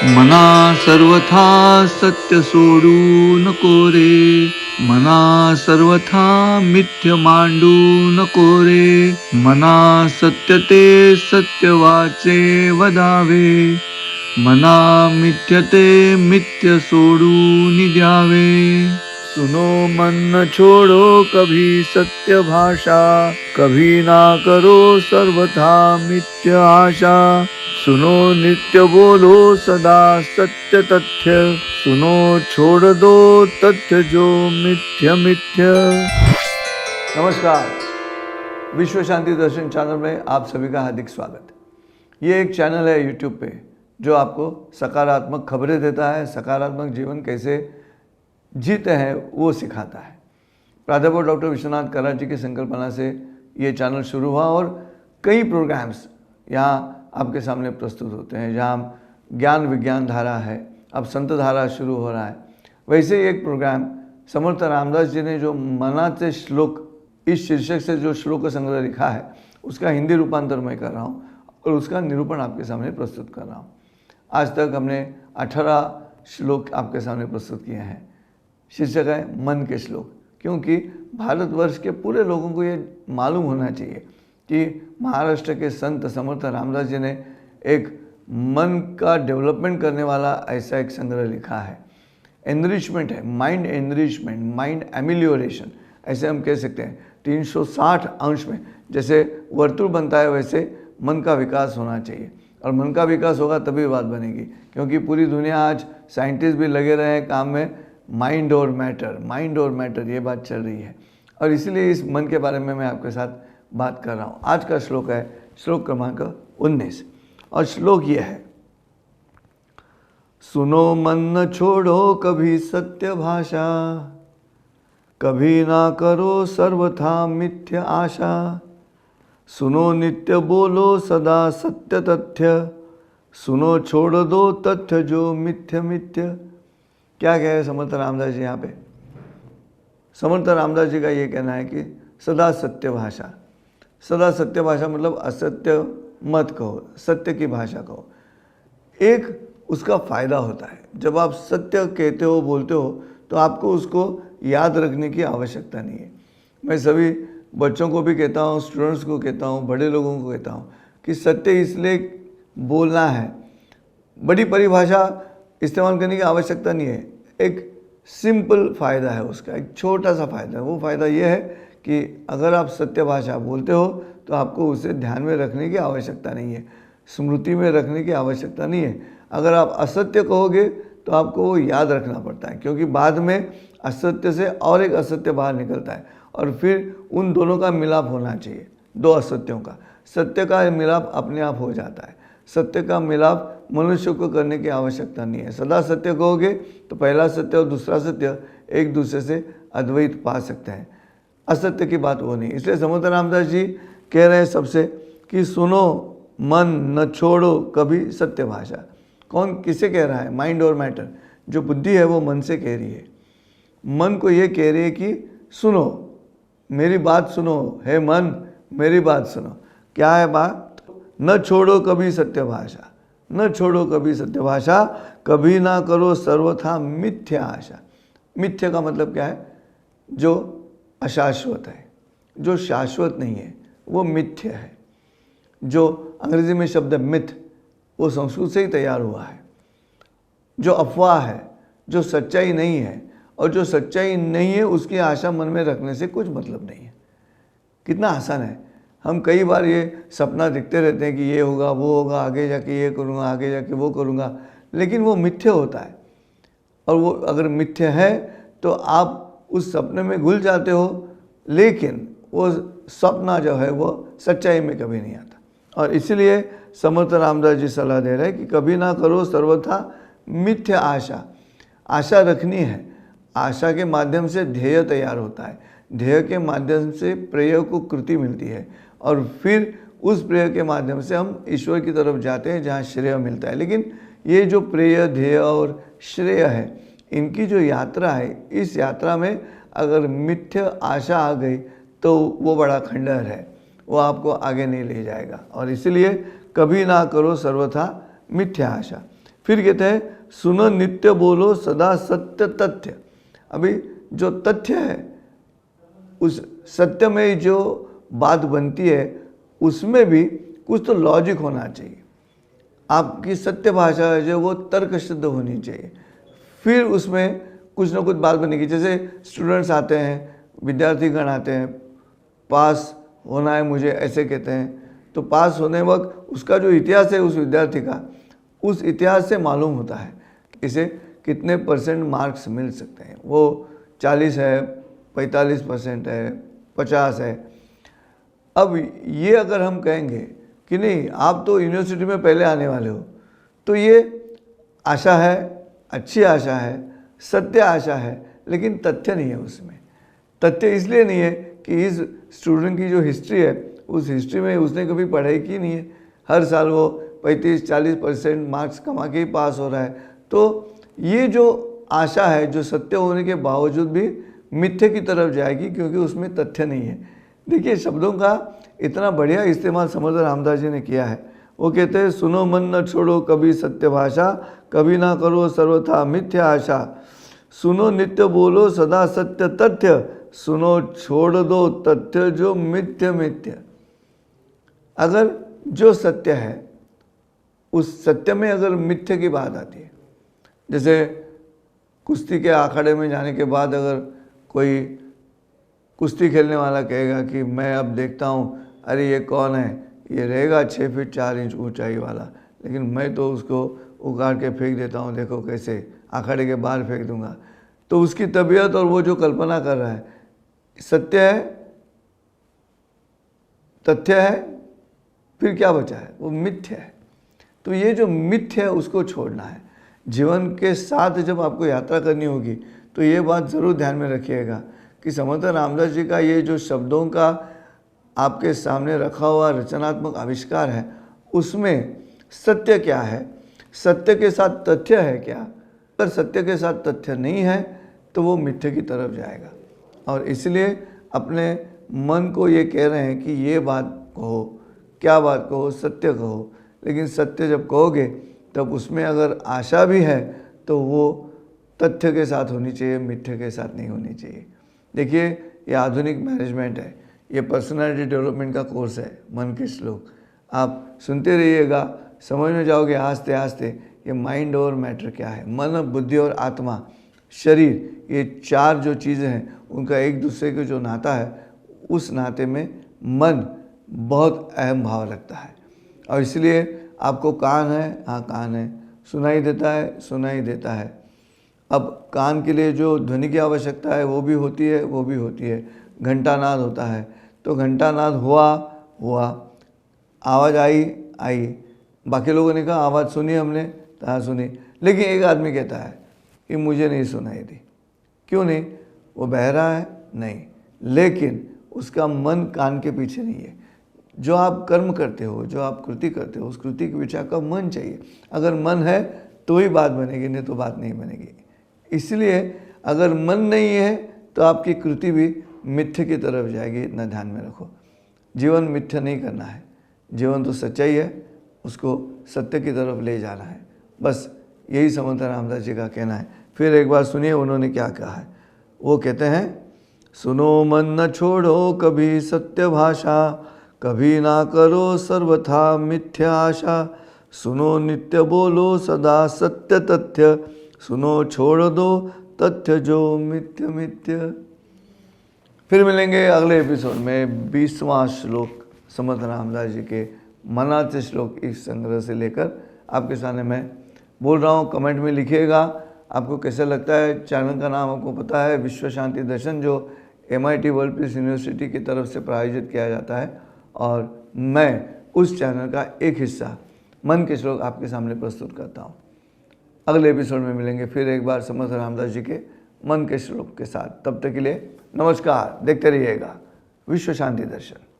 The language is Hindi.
मना सर्वथा सत्य सोडू नको रे, मना सर्वथा मिथ्य मांडू नको रे, मना सत्य ते सत्य वाचे वदावे, मना मिथ्य ते मिथ्य सोडून द्यावे। सुनो मन न छोड़ो कभी सत्य भाषा, कभी ना करो सर्वथा मिथ्य आशा। सुनो नित्य बोलो सदा सत्य तथ्य, सुनो छोड़ दो तथ्य जो मिथ्य मिथ्य। नमस्कार, विश्व शांति दर्शन चैनल में आप सभी का हार्दिक स्वागत। ये एक चैनल है यूट्यूब पे जो आपको सकारात्मक खबरें देता है, सकारात्मक जीवन कैसे जीते हैं वो सिखाता है। प्राध्यापक डॉक्टर विश्वनाथ कराड जी की संकल्पना से ये चैनल शुरू हुआ और कई प्रोग्राम्स यहाँ आपके सामने प्रस्तुत होते हैं। जहाँ ज्ञान विज्ञान धारा है, अब संत धारा शुरू हो रहा है। वैसे ही एक प्रोग्राम समर्थ रामदास जी ने जो मनाचे श्लोक इस शीर्षक से जो श्लोक संग्रह लिखा है उसका हिंदी रूपांतर मैं कर रहा हूँ और उसका निरूपण आपके सामने प्रस्तुत कर रहा हूँ। आज तक हमने 18 श्लोक आपके सामने प्रस्तुत किए हैं। शीर्षक है मन के श्लोक, क्योंकि भारतवर्ष के पूरे लोगों को ये मालूम होना चाहिए कि महाराष्ट्र के संत समर्थ रामदास जी ने एक मन का डेवलपमेंट करने वाला ऐसा एक संग्रह लिखा है। एनरिचमेंट है, माइंड एनरिचमेंट, माइंड एमिलियोरेशन, ऐसे हम कह सकते हैं। 360 अंश में जैसे वर्तुल बनता है वैसे मन का विकास होना चाहिए, और मन का विकास होगा तभी बात बनेगी। क्योंकि पूरी दुनिया आज साइंटिस्ट भी लगे रहे हैं काम में, माइंड और मैटर, माइंड और मैटर ये बात चल रही है, और इसीलिए इस मन के बारे में मैं आपके साथ बात कर रहा हूँ। आज का श्लोक है श्लोक क्रमांक 19, और श्लोक ये है, सुनो मन न छोड़ो कभी सत्य भाषा, कभी ना करो सर्वथा मिथ्य आशा। सुनो नित्य बोलो सदा सत्य तथ्य, सुनो छोड़ दो तथ्य जो मिथ्य मिथ्य। क्या कह रहे समर्थ रामदास जी यहाँ पे? समर्थ रामदास जी का ये कहना है कि सदा सत्य भाषा, सदा सत्य भाषा मतलब असत्य मत कहो, सत्य की भाषा कहो। एक उसका फ़ायदा होता है, जब आप सत्य कहते हो, बोलते हो, तो आपको उसको याद रखने की आवश्यकता नहीं है। मैं सभी बच्चों को भी कहता हूँ, स्टूडेंट्स को कहता हूँ, बड़े लोगों को कहता हूँ कि सत्य इसलिए बोलना है, बड़ी परिभाषा इस्तेमाल करने की आवश्यकता नहीं है। एक सिंपल फ़ायदा है उसका, एक छोटा सा फ़ायदा है। वो फ़ायदा ये है कि अगर आप सत्य भाषा बोलते हो तो आपको उसे ध्यान में रखने की आवश्यकता नहीं है, स्मृति में रखने की आवश्यकता नहीं है। अगर आप असत्य कहोगे तो आपको वो याद रखना पड़ता है, क्योंकि बाद में असत्य से और एक असत्य बाहर निकलता है, और फिर उन दोनों का मिलाप होना चाहिए, दो असत्यों का। सत्य का मिलाप अपने आप हो जाता है। सत्य का मिलाप मनुष्य को करने की आवश्यकता नहीं है। सदा सत्य कहोगे तो पहला सत्य और दूसरा सत्य एक दूसरे से अद्वैत पा सकते हैं। असत्य की बात वो नहीं। इसलिए समर्थ रामदास जी कह रहे हैं सबसे कि सुनो मन न छोड़ो कभी सत्य भाषा। कौन किसे कह रहा है? माइंड और मैटर, जो बुद्धि है वो मन से कह रही है। मन को ये कह रही है कि सुनो, मेरी बात सुनो, हे मन मेरी बात सुनो। क्या है बात? न छोड़ो कभी सत्य भाषा, न छोड़ो कभी सत्य भाषा, कभी ना करो सर्वथा मिथ्य आशा। मिथ्य का मतलब क्या है? जो अशाश्वत है, जो शाश्वत नहीं है, वो मिथ्य है। जो अंग्रेजी में शब्द मिथ, वो संस्कृत से ही तैयार हुआ है। जो अफवाह है, जो सच्चाई नहीं है, और जो सच्चाई नहीं है उसकी आशा मन में रखने से कुछ मतलब नहीं है। कितना आसान है। हम कई बार ये सपना देखते रहते हैं कि ये होगा, वो होगा, आगे जाके ये करूँगा, आगे जाके वो करूँगा, लेकिन वो मिथ्य होता है। और वो अगर मिथ्य है तो आप उस सपने में घुल जाते हो, लेकिन वो सपना जो है वो सच्चाई में कभी नहीं आता। और इसीलिए समर्थ रामदास जी सलाह दे रहे हैं कि कभी ना करो सर्वथा मिथ्य आशा। आशा रखनी है, आशा के माध्यम से ध्येय तैयार होता है, ध्येय के माध्यम से प्रेय को कृति मिलती है, और फिर उस प्रेय के माध्यम से हम ईश्वर की तरफ जाते हैं जहाँ श्रेय मिलता है। लेकिन ये जो प्रेय, ध्येय और श्रेय है, इनकी जो यात्रा है, इस यात्रा में अगर मिथ्य आशा आ गई तो वो बड़ा खंडहर है, वो आपको आगे नहीं ले जाएगा। और इसलिए कभी ना करो सर्वथा मिथ्या आशा। फिर कहते हैं सुनो नित्य बोलो सदा सत्य तथ्य। अभी जो तथ्य है उस सत्य में जो बात बनती है उसमें भी कुछ तो लॉजिक होना चाहिए। आपकी सत्य भाषा है जो वो तर्क सिद्ध होनी चाहिए, फिर उसमें कुछ ना कुछ बात बनेगी। जैसे स्टूडेंट्स आते हैं, विद्यार्थीगण आते हैं, पास होना है मुझे ऐसे कहते हैं, तो पास होने वक्त उसका जो इतिहास है उस विद्यार्थी का, उस इतिहास से मालूम होता है इसे कितने % मार्क्स मिल सकते हैं। वो 40 है, 45% है, 50 है। अब ये अगर हम कहेंगे कि नहीं आप तो यूनिवर्सिटी में पहले आने वाले हो, तो ये आशा है, अच्छी आशा है, सत्य आशा है, लेकिन तथ्य नहीं है उसमें। तथ्य इसलिए नहीं है कि इस स्टूडेंट की जो हिस्ट्री है उस हिस्ट्री में उसने कभी पढ़ाई की नहीं है, हर साल वो 35-40% मार्क्स कमा के ही पास हो रहा है। तो ये जो आशा है जो सत्य होने के बावजूद भी मिथ्य की तरफ जाएगी, क्योंकि उसमें तथ्य नहीं है। देखिए शब्दों का इतना बढ़िया इस्तेमाल समर्थ रामदास जी ने किया है। वो कहते हैं सुनो मन न छोड़ो कभी सत्य भाषा, कभी ना करो सर्वथा मिथ्या आशा, सुनो नित्य बोलो सदा सत्य तथ्य, सुनो छोड़ दो तथ्य जो मिथ्य मिथ्य। अगर जो सत्य है उस सत्य में अगर मिथ्य की बात आती है, जैसे कुश्ती के अखाड़े में जाने के बाद अगर कोई कुश्ती खेलने वाला कहेगा कि मैं अब देखता हूँ, अरे ये कौन है, ये रहेगा 6 फीट 4 इंच ऊंचाई वाला, लेकिन मैं तो उसको उगाड़ के फेंक देता हूँ, देखो कैसे अखाड़े के बाहर फेंक दूंगा। तो उसकी तबीयत और वो जो कल्पना कर रहा है सत्य है, तथ्य है, फिर क्या बचा है, वो मिथ्य है। तो ये जो मिथ्य है उसको छोड़ना है। जीवन के साथ जब आपको यात्रा करनी होगी तो ये बात ज़रूर ध्यान में रखिएगा कि समर्थ रामदास जी का ये जो शब्दों का आपके सामने रखा हुआ रचनात्मक आविष्कार है उसमें सत्य क्या है, सत्य के साथ तथ्य है क्या। अगर सत्य के साथ तथ्य नहीं है तो वो मिथ्य की तरफ जाएगा। और इसलिए अपने मन को ये कह रहे हैं कि ये बात कहो, क्या बात कहो, सत्य कहो। लेकिन सत्य जब कहोगे तब उसमें अगर आशा भी है तो वो तथ्य के साथ होनी चाहिए, मिथ्य के साथ नहीं होनी चाहिए। देखिए ये आधुनिक मैनेजमेंट है, ये पर्सनालिटी डेवलपमेंट का कोर्स है, मन के श्लोक आप सुनते रहिएगा, समझ में जाओगे आस्ते आस्ते ये माइंड और मैटर क्या है। मन, बुद्धि और आत्मा, शरीर, ये 4 जो चीज़ें हैं उनका एक दूसरे के जो नाता है उस नाते में मन बहुत अहम भाव रखता है। और इसलिए आपको कान है, हाँ कान है, सुनाई देता है, सुनाई देता है। अब कान के लिए जो ध्वनि की आवश्यकता है वो भी होती है, वो भी होती है। घंटानाद होता है तो घंटानाद हुआ, आवाज़ आई, बाकी लोगों ने कहा आवाज़ सुनी हमने, तो हाँ सुनी, लेकिन एक आदमी कहता है कि मुझे नहीं सुनाई दी। क्यों नहीं? वो बहरा है? नहीं, लेकिन उसका मन कान के पीछे नहीं है। जो आप कर्म करते हो, जो आप कृति करते हो, उस कृति के पीछे आपका मन चाहिए। अगर मन है तो ही बात बनेगी, नहीं तो बात नहीं बनेगी। इसलिए अगर मन नहीं है तो आपकी कृति भी मिथ्य की तरफ जाएगी, इतना ध्यान में रखो। जीवन मिथ्य नहीं करना है, जीवन तो सच्चाई है, उसको सत्य की तरफ ले जाना है। बस यही समर्थ रामदास जी का कहना है। फिर एक बार सुनिए उन्होंने क्या कहा है। वो कहते हैं सुनो मन न छोड़ो कभी सत्य भाषा, कभी ना करो सर्वथा मिथ्या आशा, सुनो नित्य बोलो सदा सत्य तथ्य, सुनो छोड़ दो तथ्य जो मिथ्य मिथ्य। फिर मिलेंगे अगले एपिसोड में 20वां श्लोक समर्थ रामदास जी के मनाते श्लोक इस संग्रह से लेकर आपके सामने मैं बोल रहा हूँ। कमेंट में लिखिएगा आपको कैसा लगता है। चैनल का नाम आपको पता है विश्व शांति दर्शन, जो MIT वर्ल्ड पीस यूनिवर्सिटी की तरफ से प्रायोजित किया जाता है, और मैं उस चैनल का एक हिस्सा मन के श्लोक आपके सामने प्रस्तुत करता हूँ। अगले एपिसोड में मिलेंगे फिर एक बार समर्थ रामदास जी के मन के श्लोक के साथ। तब तक के लिए नमस्कार। देखते रहिएगा विश्व शांति दर्शन।